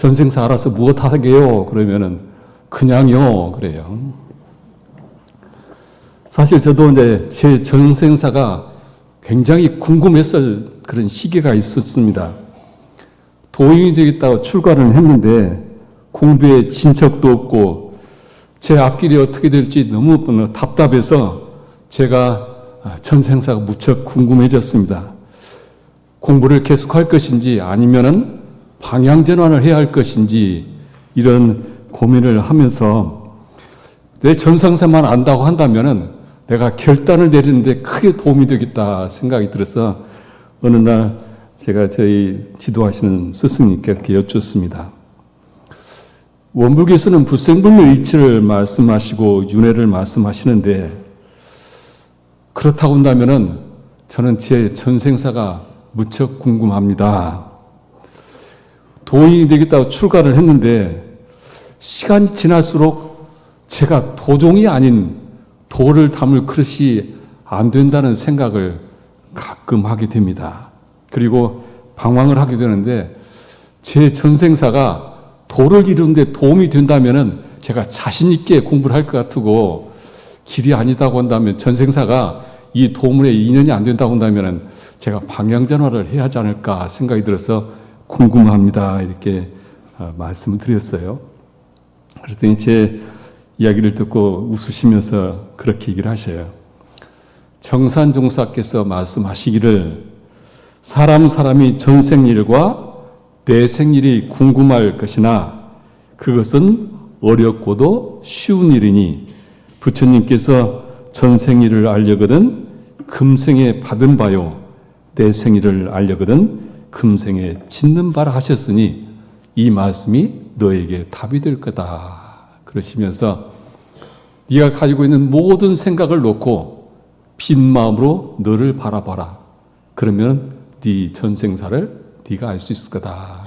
전생사 알아서 무엇 하게요? 그러면은 그냥요. 그래요. 사실 저도 이제 제 전생사가 굉장히 궁금했을 그런 시기가 있었습니다. 도인이 되겠다고 출가를 했는데 공부에 진척도 없고 제 앞길이 어떻게 될지 너무 답답해서 제가 전생사가 무척 궁금해졌습니다. 공부를 계속할 것인지 아니면은 방향 전환을 해야 할 것인지 이런 고민을 하면서 내 전생사만 안다고 한다면은 내가 결단을 내리는데 크게 도움이 되겠다 생각이 들어서 어느 날 제가 저희 지도하시는 스승님께 이렇게 여쭙습니다. 원불교에서는 불생불멸 이치를 말씀하시고 윤회를 말씀하시는데 그렇다고 한다면은 저는 제 전생사가 무척 궁금합니다. 도인이 되겠다고 출가를 했는데 시간이 지날수록 제가 도종이 아닌 도를 담을 그릇이 안 된다는 생각을 가끔 하게 됩니다. 그리고 방황을 하게 되는데 제 전생사가 도를 이루는데 도움이 된다면은 제가 자신 있게 공부를 할 것 같고 길이 아니다고 한다면 전생사가 이 도문에 인연이 안 된다고 한다면은 제가 방향 전환을 해야 하지 않을까 생각이 들어서 궁금합니다. 이렇게 말씀을 드렸어요. 그랬더니 제 이야기를 듣고 웃으시면서 그렇게 얘기를 하셔요. 정산종사께서 말씀하시기를 사람이 전생일과 내생일이 궁금할 것이나 그것은 어렵고도 쉬운 일이니 부처님께서 전생일을 알려거든 금생에 받은 바요 내생일을 알려거든 금생에 짓는 바라 하셨으니 이 말씀이 너에게 답이 될 거다. 그러시면서 네가 가지고 있는 모든 생각을 놓고 빈 마음으로 너를 바라봐라. 그러면 네 전생사를 네가 알 수 있을 거다.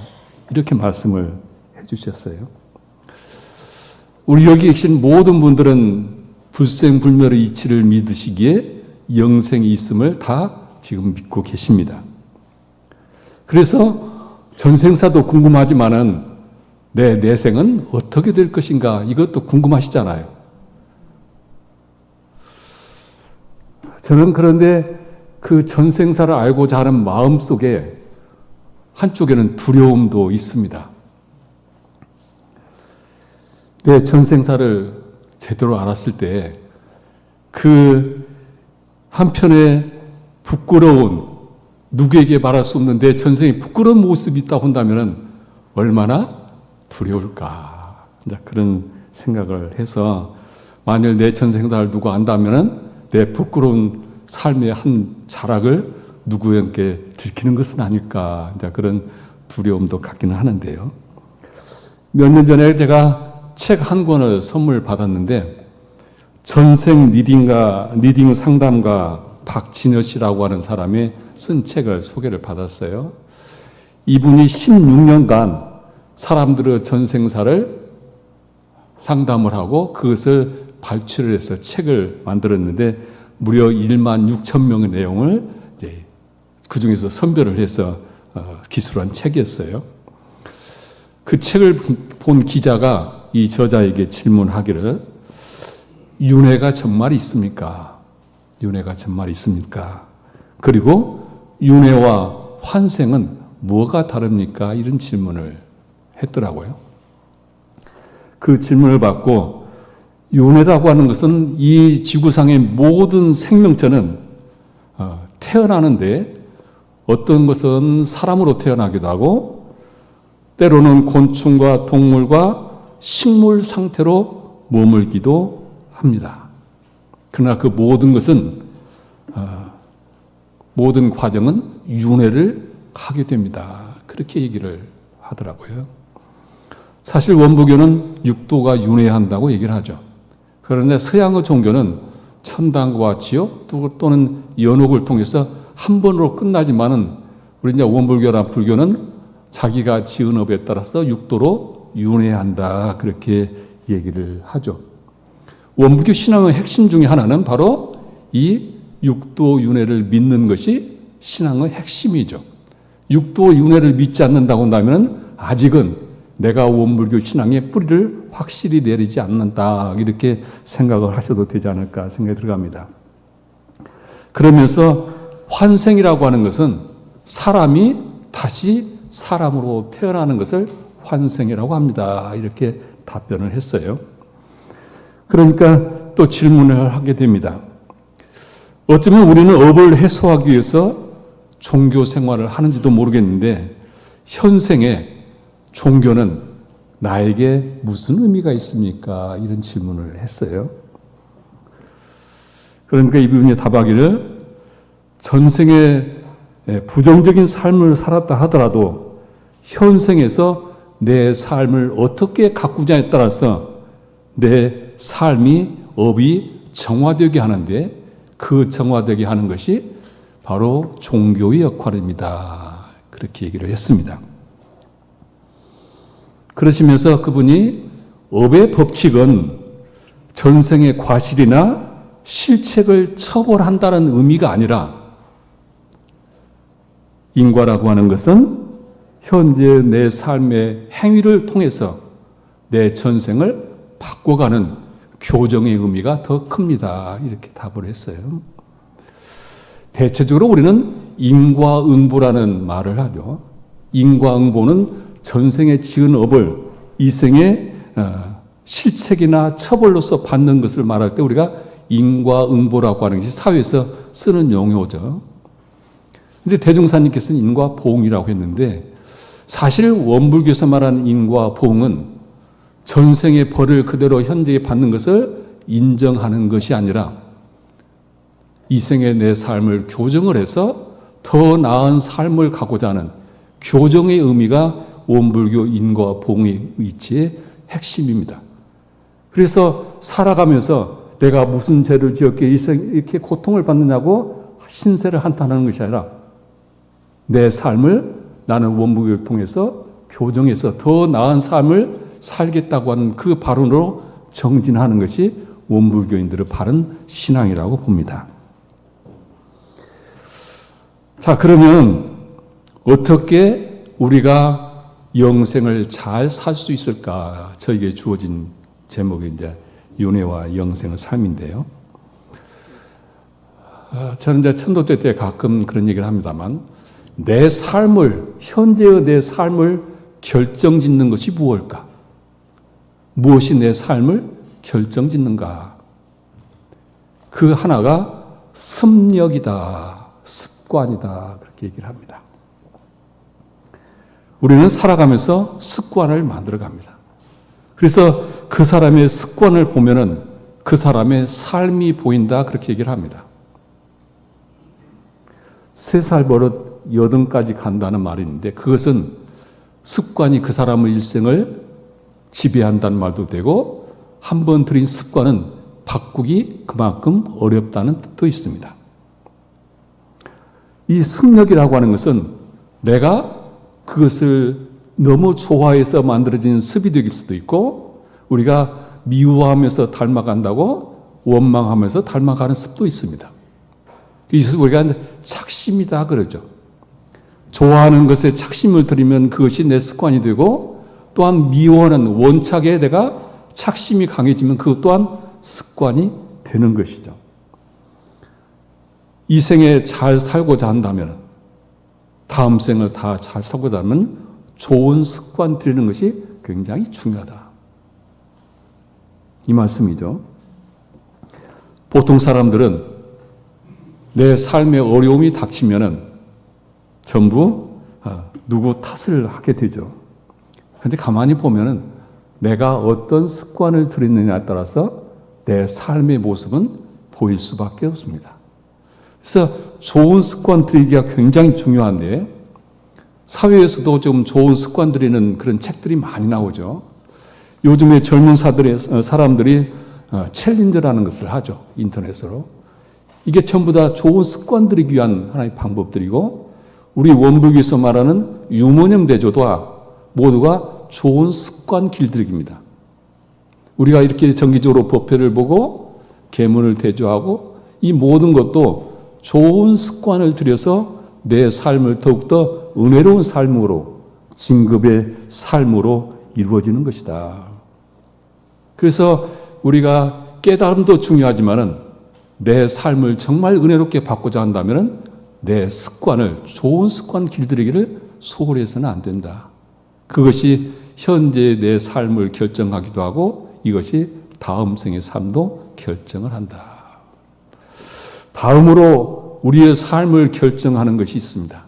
이렇게 말씀을 해주셨어요. 우리 여기 계신 모든 분들은 불생불멸의 이치를 믿으시기에 영생이 있음을 다 지금 믿고 계십니다. 그래서 전생사도 궁금하지만은 내 내생은 어떻게 될 것인가 이것도 궁금하시잖아요. 저는 그런데 그 전생사를 알고자 하는 마음 속에 한쪽에는 두려움도 있습니다. 내 전생사를 제대로 알았을 때 그 한편에 부끄러운 누구에게 말할 수 없는 내 전생에 부끄러운 모습이 있다고 한다면 얼마나 두려울까. 그런 생각을 해서 만일 내 전생사를 누가 안다면 내 부끄러운 삶의 한 자락을 누구에게 들키는 것은 아닐까. 그런 두려움도 갖기는 하는데요. 몇 년 전에 제가 책 한 권을 선물 받았는데 전생 리딩 상담가 박진여 씨라고 하는 사람이 쓴 책을 소개를 받았어요. 이분이 16년간 사람들의 전생사를 상담을 하고 그것을 발췌를 해서 책을 만들었는데 무려 1만 6천 명의 내용을 그 중에서 선별을 해서 기술한 책이었어요. 그 책을 본 기자가 이 저자에게 질문하기를 윤회가 정말 있습니까? 윤회가 정말 있습니까? 그리고 윤회와 환생은 뭐가 다릅니까? 이런 질문을 했더라고요. 그 질문을 받고 윤회라고 하는 것은 이 지구상의 모든 생명체는 태어나는데 어떤 것은 사람으로 태어나기도 하고 때로는 곤충과 동물과 식물 상태로 머물기도 합니다. 그러나 그 모든 것은 모든 과정은 윤회를 하게 됩니다. 그렇게 얘기를 하더라고요. 사실 원부교는 육도가 윤회한다고 얘기를 하죠. 그런데 서양의 종교는 천당과 지옥 또는 연옥을 통해서 한 번으로 끝나지만은 우리 이제 원불교나 불교는 자기가 지은 업에 따라서 육도로 윤회한다. 그렇게 얘기를 하죠. 원불교 신앙의 핵심 중에 하나는 바로 이 육도 윤회를 믿는 것이 신앙의 핵심이죠. 육도 윤회를 믿지 않는다고 한다면 아직은 내가 원불교 신앙의 뿌리를 확실히 내리지 않는다. 이렇게 생각을 하셔도 되지 않을까 생각이 들어갑니다. 그러면서 환생이라고 하는 것은 사람이 다시 사람으로 태어나는 것을 환생이라고 합니다. 이렇게 답변을 했어요. 그러니까 또 질문을 하게 됩니다. 어쩌면 우리는 업을 해소하기 위해서 종교 생활을 하는지도 모르겠는데 현생에 종교는 나에게 무슨 의미가 있습니까? 이런 질문을 했어요. 그러니까 이분이 답하기를 전생에 부정적인 삶을 살았다 하더라도 현생에서 내 삶을 어떻게 가꾸냐에 따라서 내 삶이 업이 정화되게 하는데 그 정화되게 하는 것이 바로 종교의 역할입니다. 그렇게 얘기를 했습니다. 그러시면서 그분이 업의 법칙은 전생의 과실이나 실책을 처벌한다는 의미가 아니라 인과라고 하는 것은 현재 내 삶의 행위를 통해서 내 전생을 바꿔가는 교정의 의미가 더 큽니다. 이렇게 답을 했어요. 대체적으로 우리는 인과응보라는 말을 하죠. 인과응보는 전생에 지은 업을 이생의 실책이나 처벌로서 받는 것을 말할 때 우리가 인과응보라고 하는 것이 사회에서 쓰는 용어죠. 근데 대종사님께서는 인과보응이라고 했는데 사실 원불교에서 말하는 인과보응은 전생의 벌을 그대로 현재에 받는 것을 인정하는 것이 아니라 이생의 내 삶을 교정을 해서 더 나은 삶을 가고자 하는 교정의 의미가 원불교 인과보응의 이치의 핵심입니다. 그래서 살아가면서 내가 무슨 죄를 지었기에 이렇게 고통을 받느냐고 신세를 한탄하는 것이 아니라 내 삶을 나는 원불교를 통해서 교정해서 더 나은 삶을 살겠다고 하는 그 발언으로 정진하는 것이 원불교인들의 바른 신앙이라고 봅니다. 자, 그러면 어떻게 우리가 영생을 잘 살 수 있을까? 저에게 주어진 제목이 이제 윤회와 영생의 삶인데요. 저는 이제 천도대 때 가끔 그런 얘기를 합니다만, 내 삶을, 현재의 내 삶을 결정짓는 것이 무엇일까? 무엇이 내 삶을 결정짓는가? 그 하나가 습력이다, 습관이다, 그렇게 얘기를 합니다. 우리는 살아가면서 습관을 만들어 갑니다. 그래서 그 사람의 습관을 보면은 그 사람의 삶이 보인다, 그렇게 얘기를 합니다. 3살 버릇 80까지 간다는 말이 있는데 그것은 습관이 그 사람의 일생을 지배한다는 말도 되고 한 번 들인 습관은 바꾸기 그만큼 어렵다는 뜻도 있습니다. 이 습력이라고 하는 것은 내가 그것을 너무 좋아해서 만들어진 습이 될 수도 있고 우리가 미워하면서 닮아간다고 원망하면서 닮아가는 습도 있습니다. 그래서 우리가 착심이다 그러죠. 좋아하는 것에 착심을 들이면 그것이 내 습관이 되고 또한 미워하는 원착에 내가 착심이 강해지면 그것 또한 습관이 되는 것이죠. 이 생에 잘 살고자 한다면 다음 생을 다 잘 살고자 하면 좋은 습관 들이는 것이 굉장히 중요하다. 이 말씀이죠. 보통 사람들은 내 삶에 어려움이 닥치면은 전부 누구 탓을 하게 되죠. 그런데 가만히 보면은 내가 어떤 습관을 들이느냐에 따라서 내 삶의 모습은 보일 수밖에 없습니다. 그래서 좋은 습관 들이기가 굉장히 중요한데 사회에서도 좀 좋은 습관 들이는 그런 책들이 많이 나오죠. 요즘에 젊은 사람들이 챌린저라는 것을 하죠. 인터넷으로. 이게 전부 다 좋은 습관 들이기 위한 하나의 방법들이고 우리 원불교에서 말하는 유모념 대조도와 모두가 좋은 습관 길들이기입니다. 우리가 이렇게 정기적으로 법회를 보고 계문을 대조하고 이 모든 것도 좋은 습관을 들여서 내 삶을 더욱더 은혜로운 삶으로 진급의 삶으로 이루어지는 것이다. 그래서 우리가 깨달음도 중요하지만은 내 삶을 정말 은혜롭게 바꾸자 한다면은 내 습관을, 좋은 습관 길들이기를 소홀히 해서는 안 된다. 그것이 현재 내 삶을 결정하기도 하고 이것이 다음 생의 삶도 결정을 한다. 다음으로 우리의 삶을 결정하는 것이 있습니다.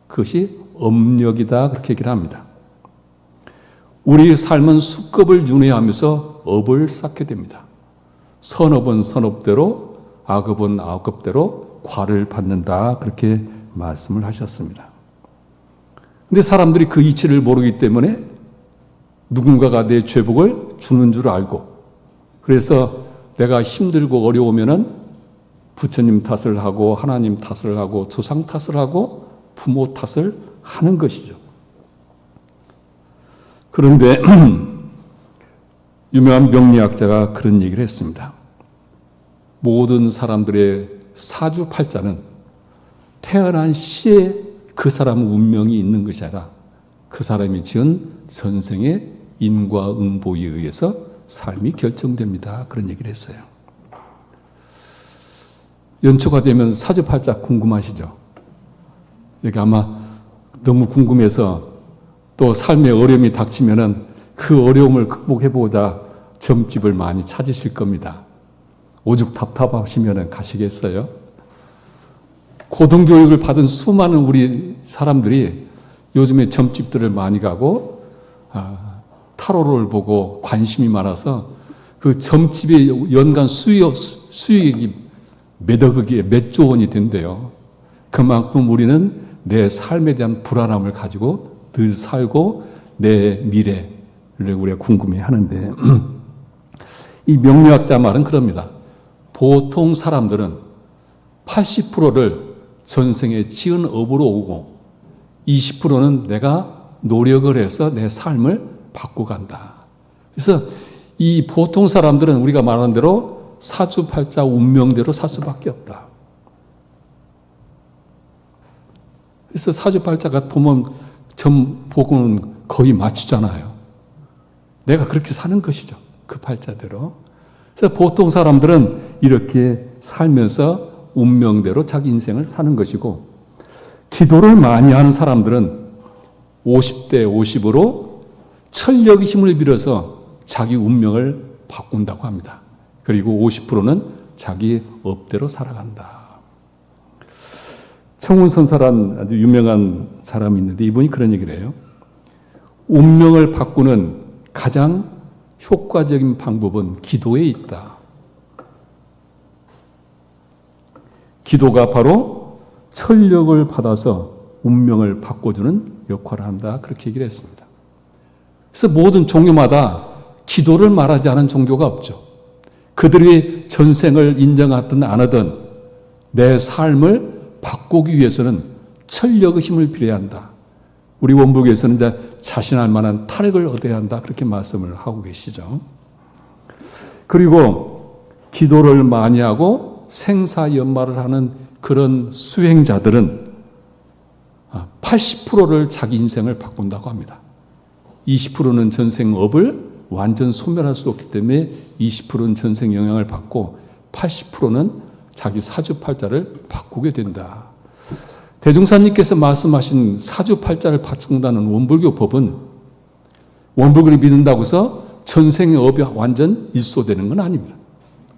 그것이 업력이다, 그렇게 얘기를 합니다. 우리의 삶은 수급을 윤회하면서 업을 쌓게 됩니다. 선업은 선업대로, 악업은 악업대로 과를 받는다, 그렇게 말씀을 하셨습니다. 근데 사람들이 그 이치를 모르기 때문에 누군가가 내 죄복을 주는 줄 알고, 그래서 내가 힘들고 어려우면은 부처님 탓을 하고 하나님 탓을 하고 조상 탓을 하고 부모 탓을 하는 것이죠. 그런데 유명한 명리학자가 그런 얘기를 했습니다. 모든 사람들의 사주팔자는 태어난 시에 그 사람의 운명이 있는 것이 아니라 그 사람이 지은 전생의 인과 응보에 의해서 삶이 결정됩니다. 그런 얘기를 했어요. 연초가 되면 사주팔자 궁금하시죠? 여기 아마 너무 궁금해서 또 삶의 어려움이 닥치면은 그 어려움을 극복해보자 점집을 많이 찾으실 겁니다. 오죽 답답하시면은 가시겠어요? 고등교육을 받은 수많은 우리 사람들이 요즘에 점집들을 많이 가고 타로를 보고 관심이 많아서 그 점집의 연간 수익이 몇 조 원이 된대요. 그만큼 우리는 내 삶에 대한 불안함을 가지고 늘 살고 내 미래를 우리가 궁금해 하는데 이 명리학자 말은 그럽니다. 보통 사람들은 80%를 전생에 지은 업으로 오고 20%는 내가 노력을 해서 내 삶을 바꿔간다. 그래서 이 보통 사람들은 우리가 말하는 대로 사주팔자 운명대로 살 수밖에 없다. 그래서 사주팔자가 보면 점보고는 거의 맞추잖아요. 내가 그렇게 사는 것이죠. 그 팔자대로. 그래서 보통 사람들은 이렇게 살면서 운명대로 자기 인생을 사는 것이고, 기도를 많이 하는 사람들은 50대 50으로 철력의 힘을 빌어서 자기 운명을 바꾼다고 합니다. 그리고 50%는 자기 업대로 살아간다. 청운선사란 아주 유명한 사람이 있는데 이분이 그런 얘기를 해요. 운명을 바꾸는 가장 효과적인 방법은 기도에 있다. 기도가 바로 철력을 받아서 운명을 바꿔주는 역할을 한다. 그렇게 얘기를 했습니다. 그래서 모든 종교마다 기도를 말하지 않은 종교가 없죠. 그들이 전생을 인정하든 안 하든 내 삶을 바꾸기 위해서는 철력의 힘을 빌어야 한다. 우리 원불교에서는 이제 자신할 만한 타력을 얻어야 한다. 그렇게 말씀을 하고 계시죠. 그리고 기도를 많이 하고 생사연말을 하는 그런 수행자들은 80%를 자기 인생을 바꾼다고 합니다. 20%는 전생업을 완전 소멸할 수 없기 때문에 20%는 전생 영향을 받고 80%는 자기 사주팔자를 바꾸게 된다. 대종사님께서 말씀하신 사주팔자를 바꾼다는 원불교 법은 원불교를 믿는다고 해서 전생의 업이 완전 일소되는 건 아닙니다.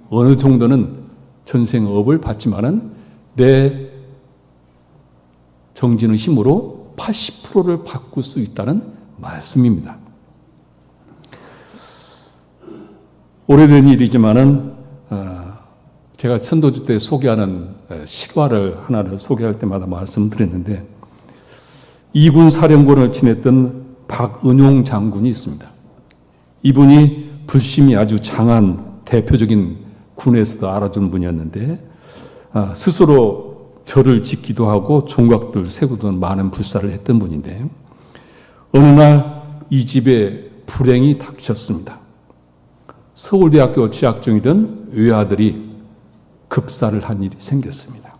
어느 정도는 전생의 업을 받지만은 내 정진의 힘으로 80%를 바꿀 수 있다는 말씀입니다. 오래된 일이지만은 제가 천도주 때 소개하는 실화를 하나를 소개할 때마다 말씀드렸는데 이군 사령관을 지냈던 박은용 장군이 있습니다. 이분이 불심이 아주 장한 대표적인 군에서도 알아준 분이었는데 스스로 절을 짓기도 하고 종각들 세우도 많은 불사를 했던 분인데 어느 날 이 집에 불행이 닥쳤습니다. 서울대학교 재학 중이던 외아들이 급사를 한 일이 생겼습니다.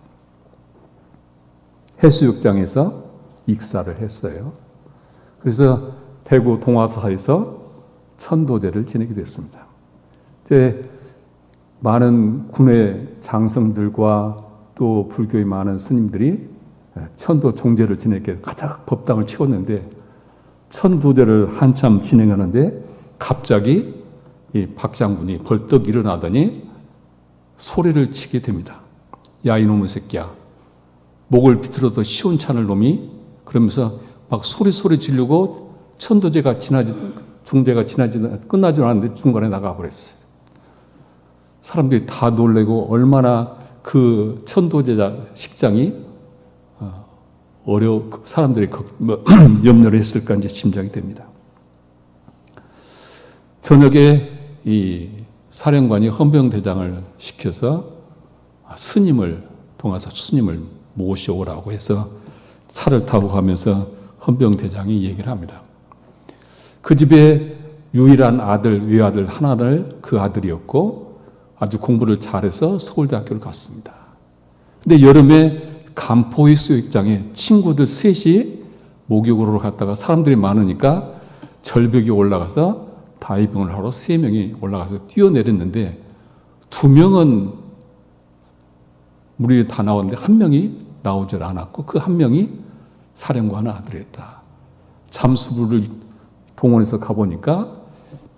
해수욕장에서 익사를 했어요. 그래서 대구 동화사에서 천도제를 지내게 됐습니다. 이제 많은 군의 장성들과 또 불교의 많은 스님들이 천도 종제를 지내게 가득 법당을 채웠는데 천도제를 한참 진행하는데 갑자기 이 박장군이 벌떡 일어나더니 소리를 치게 됩니다. 야, 이놈의 새끼야. 목을 비틀어도 시원찮을 놈이 그러면서 막 소리 지르고 천도제가 중제가 끝나지 않았는데 중간에 나가버렸어요. 사람들이 다 놀래고 얼마나 그 천도제자 식장이 사람들이 염려를 했을까 이제 짐작이 됩니다. 저녁에 이 사령관이 헌병대장을 시켜서 동화사 스님을 모셔오라고 해서 차를 타고 가면서 헌병대장이 얘기를 합니다. 그 집에 유일한 외아들 하나를 그 아들이었고 아주 공부를 잘해서 서울대학교를 갔습니다. 근데 여름에 간포의 수욕장에 친구들 셋이 목욕으로 갔다가 사람들이 많으니까 절벽에 올라가서 다이빙을 하러 3명이 올라가서 뛰어내렸는데 2명은 물 위에 다 나왔는데 1명이 나오질 않았고 그 1명이 사령관 아들이었다. 잠수부를 동원해서 가보니까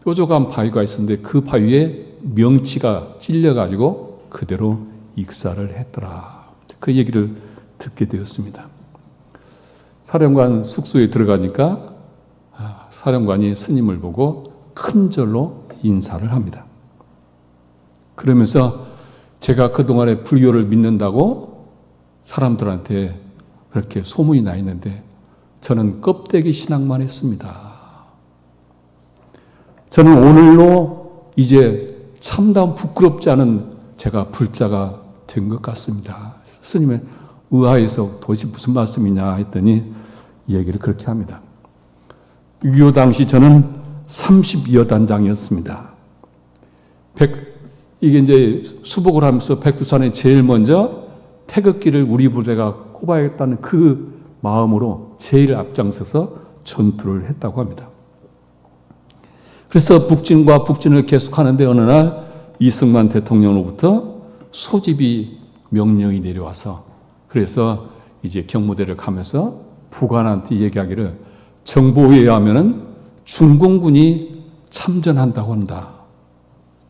뾰족한 바위가 있었는데 그 바위에 명치가 찔려가지고 그대로 익사를 했더라. 그 얘기를 듣게 되었습니다. 사령관 숙소에 들어가니까 사령관이 스님을 보고 큰 절로 인사를 합니다. 그러면서 제가 그동안에 불교를 믿는다고 사람들한테 그렇게 소문이 나 있는데 저는 껍데기 신앙만 했습니다. 저는 오늘로 이제 참담 부끄럽지 않은 제가 불자가 된 것 같습니다. 스님의 의하에서 도대체 무슨 말씀이냐 했더니 얘기를 그렇게 합니다. 6.25 당시 저는 30여 단장이었습니다. 이게 이제 수복을 하면서 백두산에 제일 먼저 태극기를 우리 부대가 꼽아야겠다는 그 마음으로 제일 앞장서서 전투를 했다고 합니다. 그래서 북진을 계속하는데 어느 날 이승만 대통령으로부터 소집이 명령이 내려와서 그래서 이제 경무대를 가면서 부관한테 얘기하기를 정보에 의하면은 중공군이 참전한다고 한다.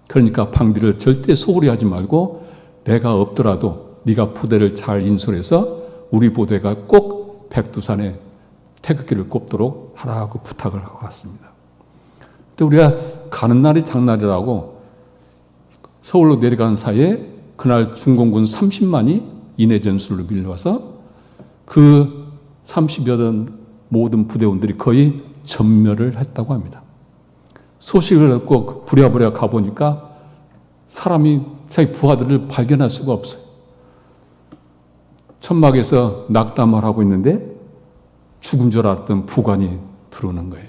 그러니까 방비를 절대 소홀히 하지 말고 내가 없더라도 네가 부대를 잘 인솔해서 우리 부대가 꼭 백두산에 태극기를 꼽도록 하라고 부탁을 하고 갔습니다. 근데 우리가 가는 날이 장날이라고 서울로 내려가는 사이에 그날 중공군 30만이 인해 전술로 밀려와서 그 30여 던 모든 부대원들이 거의 전멸을 했다고 합니다. 소식을 듣고 부랴부랴 가보니까 사람이 자기 부하들을 발견할 수가 없어요. 천막에서 낙담을 하고 있는데 죽은 줄 알았던 부관이 들어오는 거예요.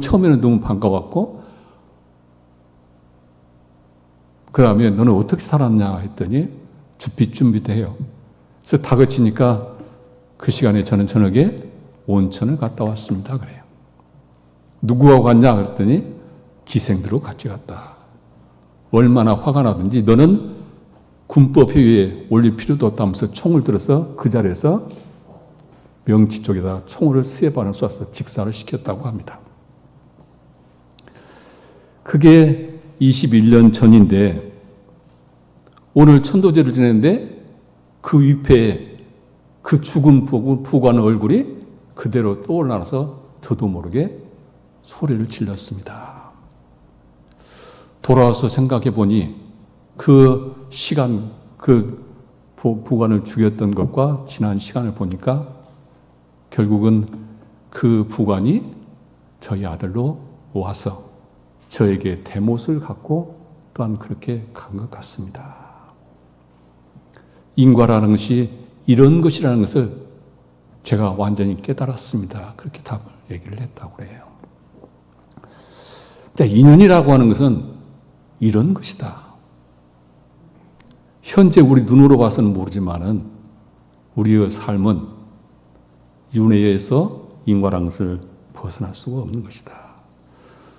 처음에는 너무 반가웠고 그 다음에 너는 어떻게 살았냐 했더니 주필 준비도 해요. 그래서 다그치니까 그 시간에 저는 저녁에 온천을 갔다 왔습니다. 그래요. 누구하고 갔냐 그랬더니 기생들하고 같이 갔다. 얼마나 화가 나든지 너는 군법 회의에 올릴 필요도 없다면서 총을 들어서 그 자리에서 명치 쪽에다 총을 3발을 쏴서 직사를 시켰다고 합니다. 그게 21년 전인데 오늘 천도제를 지냈는데 그 위패에 그 죽은 부관의 얼굴이 그대로 떠올라서 저도 모르게 소리를 질렀습니다. 돌아와서 생각해 보니 그 시간, 그 부관을 죽였던 것과 지난 시간을 보니까 결국은 그 부관이 저희 아들로 와서 저에게 대못을 갖고 또한 그렇게 간 것 같습니다. 인과라는 것이 이런 것이라는 것을 제가 완전히 깨달았습니다. 그렇게 답을 얘기를 했다고 해요. 그러니까 인연이라고 하는 것은 이런 것이다. 현재 우리 눈으로 봐서는 모르지만은 우리의 삶은 윤회에서 인과라는 것을 벗어날 수가 없는 것이다.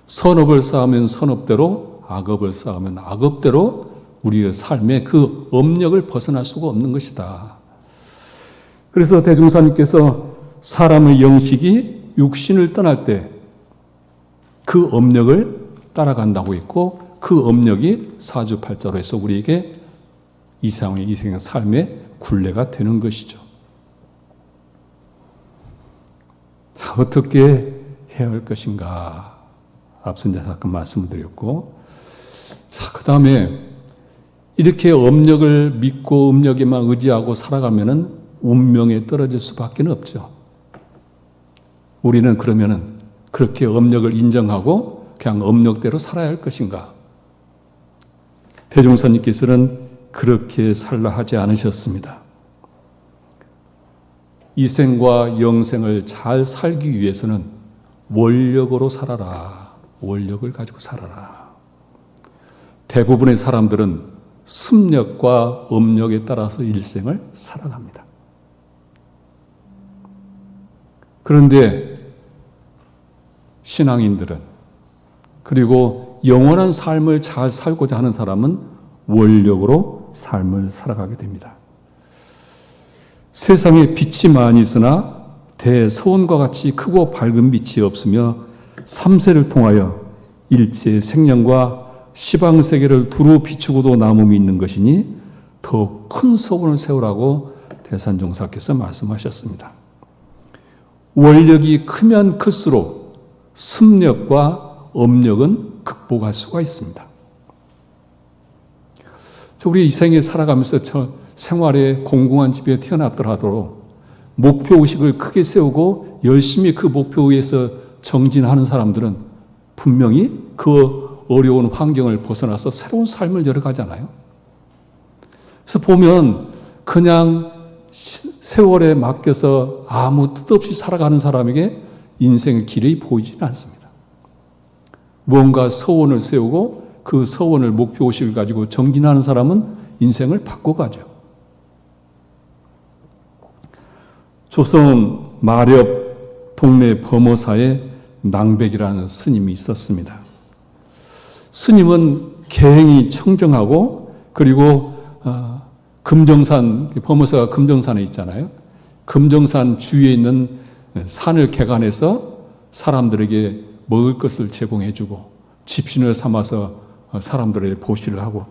선업을 쌓으면 선업대로, 악업을 쌓으면 악업대로 우리의 삶의 그 업력을 벗어날 수가 없는 것이다. 그래서 대종사님께서 사람의 영식이 육신을 떠날 때 그 업력을 따라간다고 했고, 그 업력이 사주팔자로 해서 우리에게 이생의 삶의 굴레가 되는 것이죠. 자, 어떻게 해야 할 것인가? 앞서 이제 잠깐 말씀을 드렸고, 자, 그 다음에 이렇게 업력을 믿고 업력에만 의지하고 살아가면은 운명에 떨어질 수밖에 없죠. 우리는 그러면은 그렇게 업력을 인정하고 그냥 업력대로 살아야 할 것인가? 대종사님께서는 그렇게 살라 하지 않으셨습니다. 이생과 영생을 잘 살기 위해서는 원력으로 살아라. 원력을 가지고 살아라. 대부분의 사람들은 습력과 업력에 따라서 일생을 살아갑니다. 그런데 신앙인들은, 그리고 영원한 삶을 잘 살고자 하는 사람은 원력으로 삶을 살아가게 됩니다. 세상에 빛이 많이 있으나 대서원과 같이 크고 밝은 빛이 없으며 삼세를 통하여 일체의 생명과 시방세계를 두루 비추고도 남음이 있는 것이니 더 큰 서원을 세우라고 대산종사께서 말씀하셨습니다. 원력이 크면 클수록 습력과 업력은 극복할 수가 있습니다. 우리 이 생에 살아가면서 생활에 공공한 집에 태어났더라도 목표의식을 크게 세우고 열심히 그 목표에 의해서 정진하는 사람들은 분명히 그 어려운 환경을 벗어나서 새로운 삶을 열어가잖아요. 그래서 보면 그냥 세월에 맡겨서 아무 뜻 없이 살아가는 사람에게 인생의 길이 보이지는 않습니다. 무언가 서원을 세우고 그 서원을 목표의식을 가지고 정진하는 사람은 인생을 바꿔가죠. 조선 마렵 동네 범어사에 낭백이라는 스님이 있었습니다. 스님은 개행이 청정하고, 그리고 금정산, 범어사가 금정산에 있잖아요. 금정산 주위에 있는 산을 개간해서 사람들에게 먹을 것을 제공해주고 집신을 삼아서 사람들에게 보시를 하고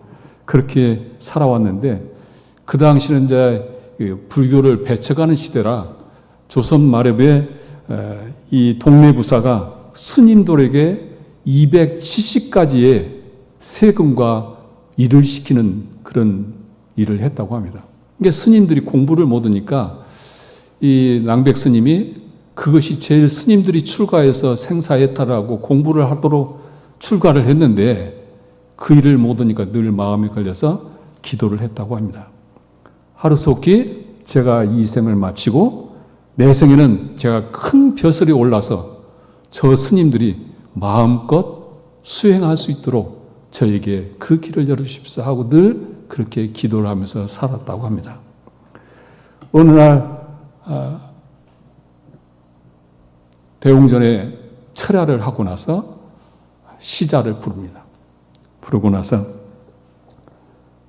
그렇게 살아왔는데, 그 당시는 이제 불교를 배척하는 시대라 조선 마렵의 이 동네 부사가 스님들에게 270가지의 세금과 일을 시키는 그런 일을 했다고 합니다. 그러니까 스님들이 공부를 못하니까 이 낭백 스님이 그것이 제일 스님들이 출가해서 생사해탈하고 공부를 하도록 출가를 했는데 그 일을 못하니까 늘 마음에 걸려서 기도를 했다고 합니다. 하루속히 제가 이 생을 마치고 내 생에는 제가 큰 벼슬이 올라서 저 스님들이 마음껏 수행할 수 있도록 저에게 그 길을 열어주십시오 하고 늘 그렇게 기도를 하면서 살았다고 합니다. 어느 날 대웅전에 철야를 하고 나서 시자를 부릅니다. 부르고 나서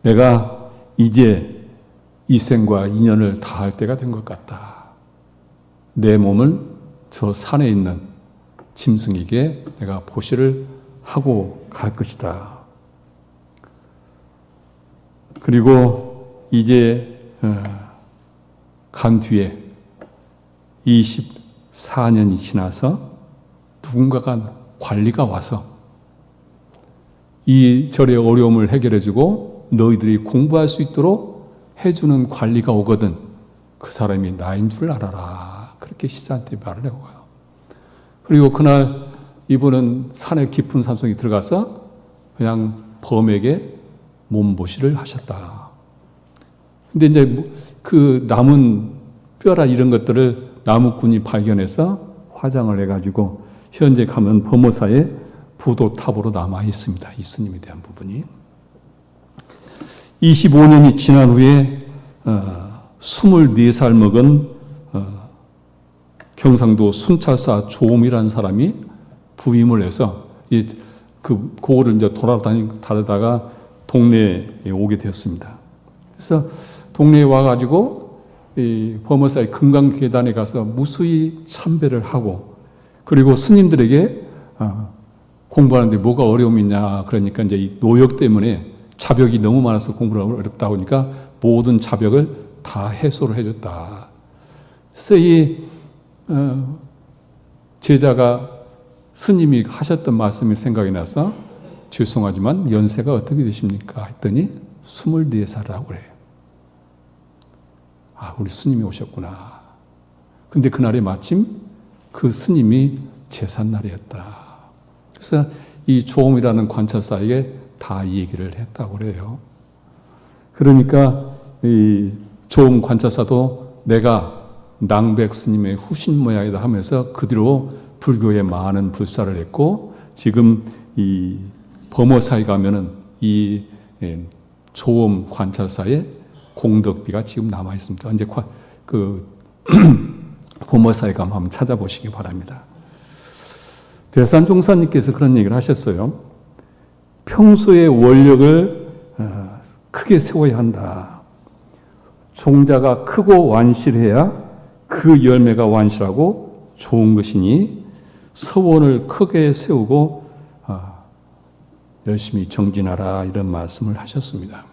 내가 이제 이 생과 인연을 다할 때가 된 것 같다. 내 몸을 저 산에 있는 짐승에게 내가 보시를 하고 갈 것이다. 그리고 이제 간 뒤에 24년이 지나서 누군가가 관리가 와서 이 절의 어려움을 해결해주고 너희들이 공부할 수 있도록 해주는 관리가 오거든 그 사람이 나인 줄 알아라. 그렇게 시자한테 말을 해와요. 그리고 그날 이분은 산의 깊은 산속에 들어가서 그냥 범에게 몸보시를 하셨다. 근데 이제 그 남은 뼈라 이런 것들을 나무꾼이 발견해서 화장을 해가지고 현재 가면 범어사에 부도탑으로 남아 있습니다. 이 스님에 대한 부분이. 25년이 지난 후에 24살 먹은 경상도 순찰사 조음이라는 사람이 부임을 해서 그거를 이제 돌아다니다가 동네에 오게 되었습니다. 그래서 동네에 와가지고 이 범어사의 금강계단에 가서 무수히 참배를 하고, 그리고 스님들에게 공부하는데 뭐가 어려움이 있냐 그러니까 이제 이 노역 때문에 자벽이 너무 많아서 공부를 어렵다 보니까 모든 자벽을 다 해소를 해줬다. 그래서 이 제자가 스님이 하셨던 말씀이 생각이 나서 죄송하지만 연세가 어떻게 되십니까? 했더니 24살이라고 그래요. 우리 스님이 오셨구나. 근데 그날이 마침 그 스님이 제삿날이었다. 그래서 이 조음이라는 관찰사에게 다 얘기를 했다고 그래요. 그러니까 이 조음 관찰사도 내가 낭백 스님의 후신 모양이다 하면서 그 뒤로 불교에 많은 불사를 했고, 지금 이 범어사에 가면은 이 조음 관찰사의 공덕비가 지금 남아 있습니다. 언제 범어사에 가면 한번 찾아보시기 바랍니다. 대산종사님께서 그런 얘기를 하셨어요. 평소에 원력을 크게 세워야 한다. 종자가 크고 완실해야 그 열매가 완실하고 좋은 것이니 서원을 크게 세우고 열심히 정진하라, 이런 말씀을 하셨습니다.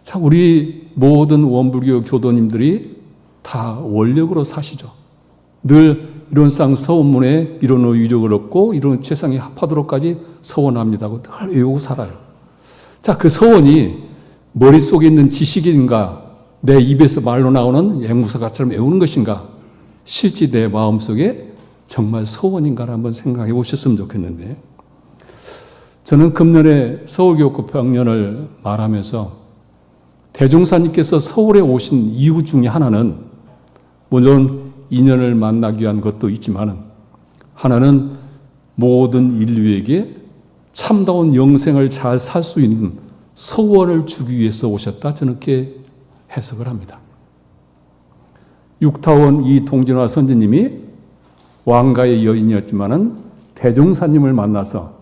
참 우리 모든 원불교 교도님들이 다 원력으로 사시죠. 늘 이론상 서원문에 이론의 위력을 얻고 이론 최상에 합하도록까지 서원합니다고 늘 외우고 살아요. 자, 그 서원이 머릿속에 있는 지식인가, 내 입에서 말로 나오는 앵무새같처럼 외우는 것인가, 실제 내 마음속에 정말 서원인가를 한번 생각해 보셨으면 좋겠는데, 저는 금년에 서울교육고 평년을 말하면서 대종사님께서 서울에 오신 이유 중에 하나는, 물론 인연을 만나기 위한 것도 있지만 하나는 모든 인류에게 참다운 영생을 잘 살 수 있는 서원을 주기 위해서 오셨다, 저는 그렇게 해석을 합니다. 육타원 이동진화 선지님이 왕가의 여인이었지만은 대종사님을 만나서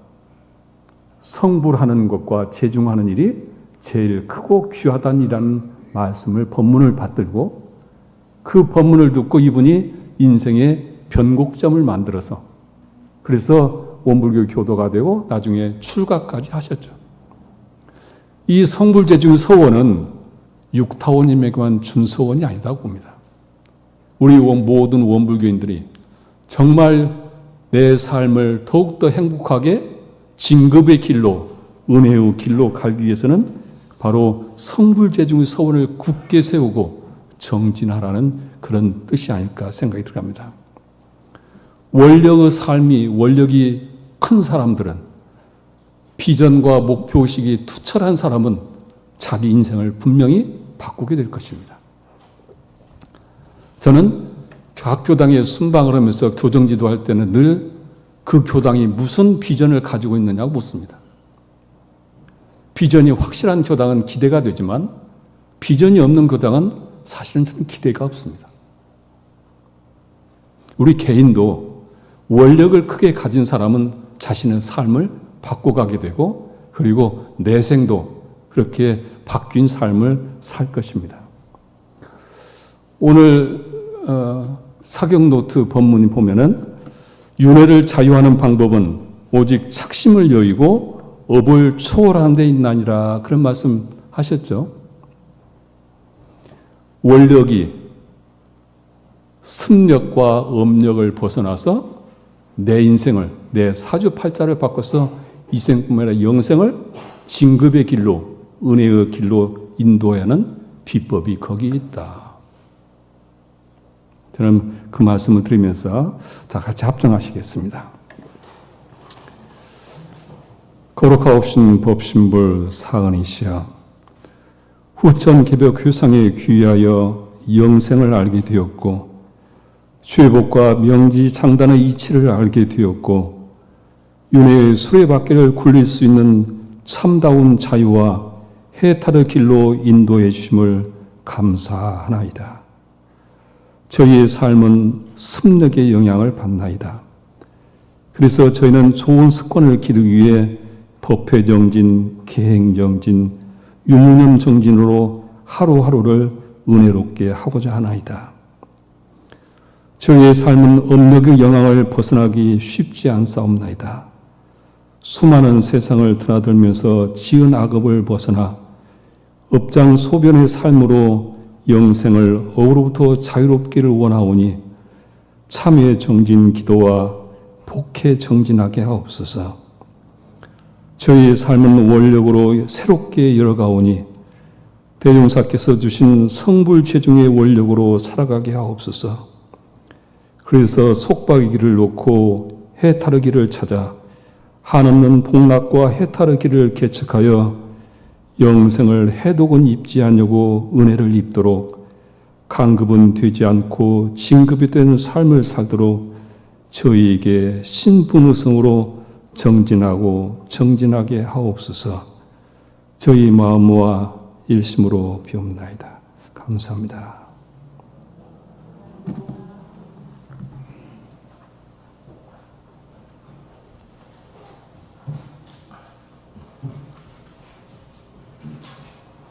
성불하는 것과 제중하는 일이 제일 크고 귀하다는 이라는 말씀을 법문을 받들고, 그 법문을 듣고 이분이 인생의 변곡점을 만들어서 그래서 원불교 교도가 되고 나중에 출가까지 하셨죠. 이 성불제중 서원은 육타원님에게만 준 서원이 아니다고 봅니다. 우리 모든 원불교인들이 정말 내 삶을 더욱더 행복하게 진급의 길로, 은혜의 길로 가기 위해서는 바로 성불제중의 서원을 굳게 세우고 정진하라는 그런 뜻이 아닐까 생각이 들어갑니다. 원력이 큰 사람들은, 비전과 목표의식이 투철한 사람은 자기 인생을 분명히 바꾸게 될 것입니다. 저는 각 교당에 순방을 하면서 교정지도 할 때는 늘 그 교당이 무슨 비전을 가지고 있느냐고 묻습니다. 비전이 확실한 교당은 기대가 되지만 비전이 없는 교당은 사실은 저는 기대가 없습니다. 우리 개인도 원력을 크게 가진 사람은 자신의 삶을 바꿔가게 되고, 그리고 내생도 그렇게 바뀐 삶을 살 것입니다. 오늘 사경노트 법문이 보면은 윤회를 자유하는 방법은 오직 착심을 여의고 업을 초월하는 데 있나니라, 그런 말씀 하셨죠. 원력이 습력과 업력을 벗어나서 내 인생을, 내 사주팔자를 바꿔서 이생뿐만 아니라 영생을 진급의 길로, 은혜의 길로 인도해야 하는 비법이 거기에 있다. 저는 그 말씀을 드리면서 다 같이 합정하시겠습니다. 거룩하옵신 법신불 사은이시여, 후천 개벽 효상에 귀하여 영생을 알게 되었고, 죄복과 명지 장단의 이치를 알게 되었고, 윤회의 수레바퀴를 굴릴 수 있는 참다운 자유와 해탈의 길로 인도해 주심을 감사하나이다. 저희의 삶은 습력의 영향을 받나이다. 그래서 저희는 좋은 습관을 기르기 위해 법회정진, 계행정진, 유무념정진으로 하루하루를 은혜롭게 하고자 하나이다. 저희의 삶은 업력의 영향을 벗어나기 쉽지 않사옵나이다. 수많은 세상을 드나들면서 지은 악업을 벗어나 업장 소변의 삶으로 영생을 억으로부터 자유롭기를 원하오니 참회 정진 기도와 복회 정진하게 하옵소서. 저희의 삶은 원력으로 새롭게 열어가오니 대종사께서 주신 성불체중의 원력으로 살아가게 하옵소서. 그래서 속박의 길을 놓고 해탈의 길을 찾아 한없는 복락과 해탈의 길을 개척하여 영생을 해독은 입지 않으려고 은혜를 입도록 강급은 되지 않고 진급이 된 삶을 살도록 저희에게 신분의성으로 정진하고 정진하게 하옵소서. 저희 마음과 일심으로 비옵나이다. 감사합니다.